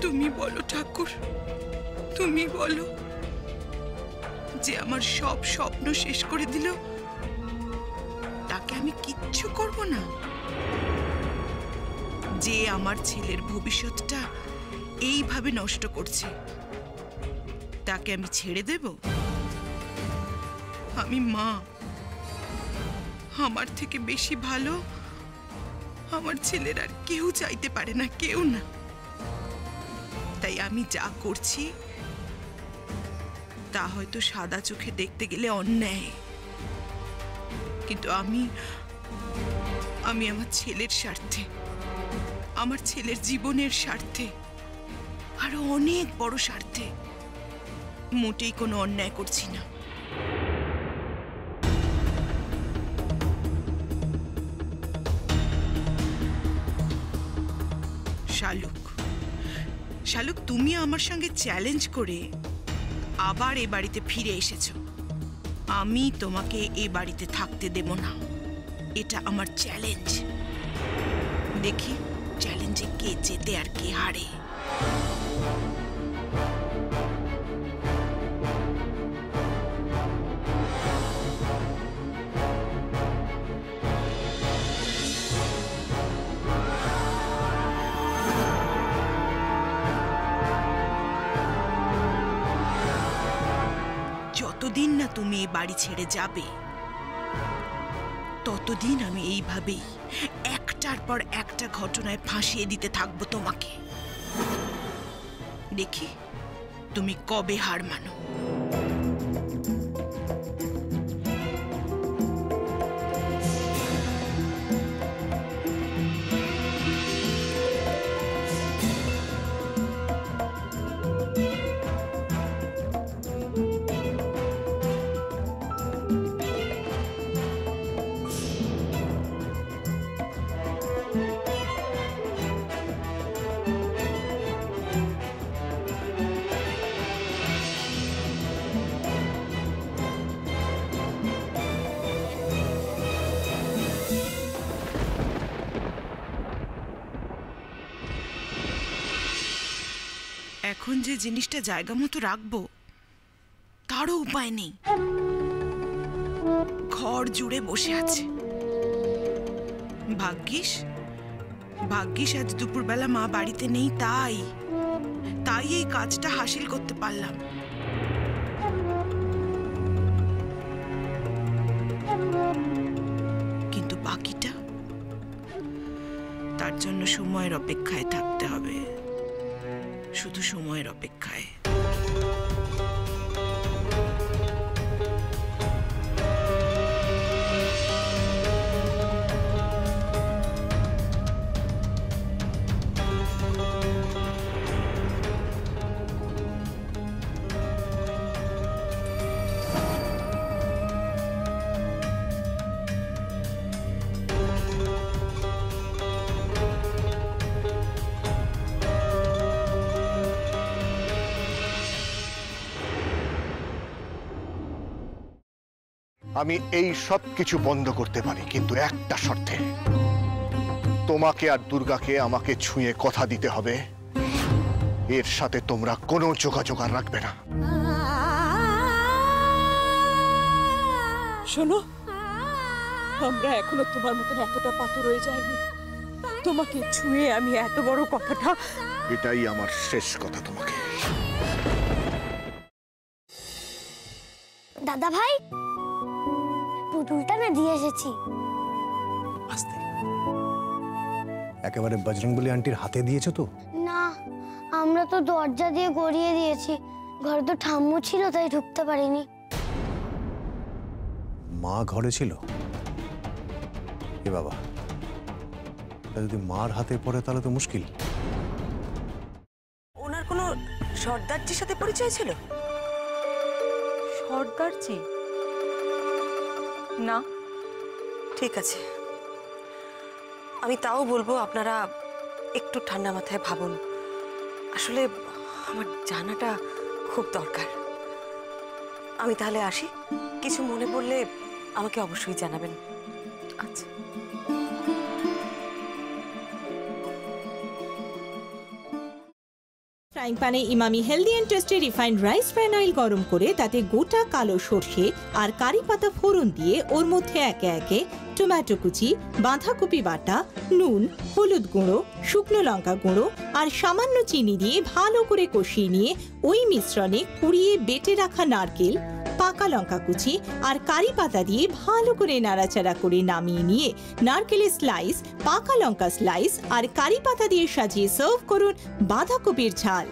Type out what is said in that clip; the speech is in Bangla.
তুমি বলো ঠাকুর, তুমি বলো, যে আমার সব স্বপ্ন শেষ করে দিল তাকে আমি কিচ্ছু করব না? যে আমার ছেলের ভবিষ্যৎটা এইভাবে নষ্ট করছে তাকে আমি ছেড়ে দেব? আমি মা, আমার থেকে বেশি ভালো আমার ছেলের আর কেউ চাইতে পারে না, কেউ না। তাই আমি যা করছি তা হয়তো সাদা চোখে দেখতে গেলে অন্যায়, কিন্তু আমি আমার ছেলের স্বার্থে, আমার ছেলের জীবনের স্বার্থে, আরো অনেক বড় স্বার্থে মোটেই কোনো অন্যায় করছি না। শালুক, তুমি আমার সঙ্গে চ্যালেঞ্জ করে আবার এ বাড়িতে ফিরে এসেছো। আমি তোমাকে এ বাড়িতে থাকতে দেব না, এটা আমার চ্যালেঞ্জ। দেখি চ্যালেঞ্জে কে জেতে আর কে হারে। যতদিন না তুমি এই বাড়ি ছেড়ে যাবে ততদিন আমি এইভাবেই একটার পর একটা ঘটনায় ফাঁসিয়ে দিতে থাকবো তোমাকে। দেখি তুমি কবে হার মানো। এখন যে জিনিসটা জায়গা মতো রাখবো তারও উপায় নেই। ঘর জুড়ে বসে আছে। ভাগ্যিস আজ দুপুরবেলা মা বাড়িতে নেই, তাই এই কাজটা হাসিল করতে পারলাম। কিন্তু বাকিটা তার জন্য সময়ের অপেক্ষায় থাকতে হবে, শুধু সময়ের অপেক্ষায়। আমি এই সব কিছু বন্ধ করতে পারি, কিন্তু একটা শর্তে। তোমাকে আর দুর্গাকে আমাকে ছুঁয়ে কথা দিতে হবে এর সাথে তোমরা কোনো যোগাযোগ আর রাখবে না। শোনো, আমরা এখনো তোমার মতন এতটা পাথর হয়ে যায়নি। তোমাকে ছুঁয়ে আমি এত বড় কথাটা, এটাই আমার শেষ কথা তোমাকে। দাদা ভাই, পুতুলটা না দিয়ে এসেছি। আস্তে, একেবারে বজরংবলী আন্টির হাতে দিয়েছো তো? না, আমরা তো দরজা দিয়ে গড়িয়ে দিয়েছি। ঘরে তো ঠাম্মু ছিল, তাই ঢুকতে পারিনি। মা ঘরে ছিল? এ বাবা, যদি মার হাতে পড়ে তাহলে তো মুশকিল। ওনার কোনো সর্দারজির সাথে পরিচয় ছিল? সর্দারজি? না। ঠিক আছে, আমি তাও বলবো আপনারা একটু ঠান্ডা মাথায় ভাবুন। আসলে আমার জানাটা খুব দরকার। আমি তাহলে আসি, কিছু মনে পড়লে আমাকে অবশ্যই জানাবেন। আচ্ছা। ফ্রাইং প্যানে Emami healthy and tasty refined rice bran oil গরম করে তাতে গোটা কালো সর্ষে আর কারি পাতা ফোড়ন দিয়ে ওর মধ্যে একে একে টমেটো কুচি, বাঁধাকপি বাটা, নুন, হলুদ গুঁড়ো, শুকনো লঙ্কা গুঁড়ো আর সামান্য চিনি দিয়ে ভালো করে কষিয়ে নিয়ে ওই মিশ্রণে কুড়িয়ে বেটে রাখা নারকেল, পাকা লঙ্কা কুচি আর কারি পাতা দিয়ে ভালো করে নাড়াচাড়া করে নামিয়ে নিয়ে নারকেলের স্লাইস, পাকা লঙ্কা স্লাইস আর কারি পাতা দিয়ে সাজিয়ে সার্ভ করুন বাঁধাকপির ঝাল।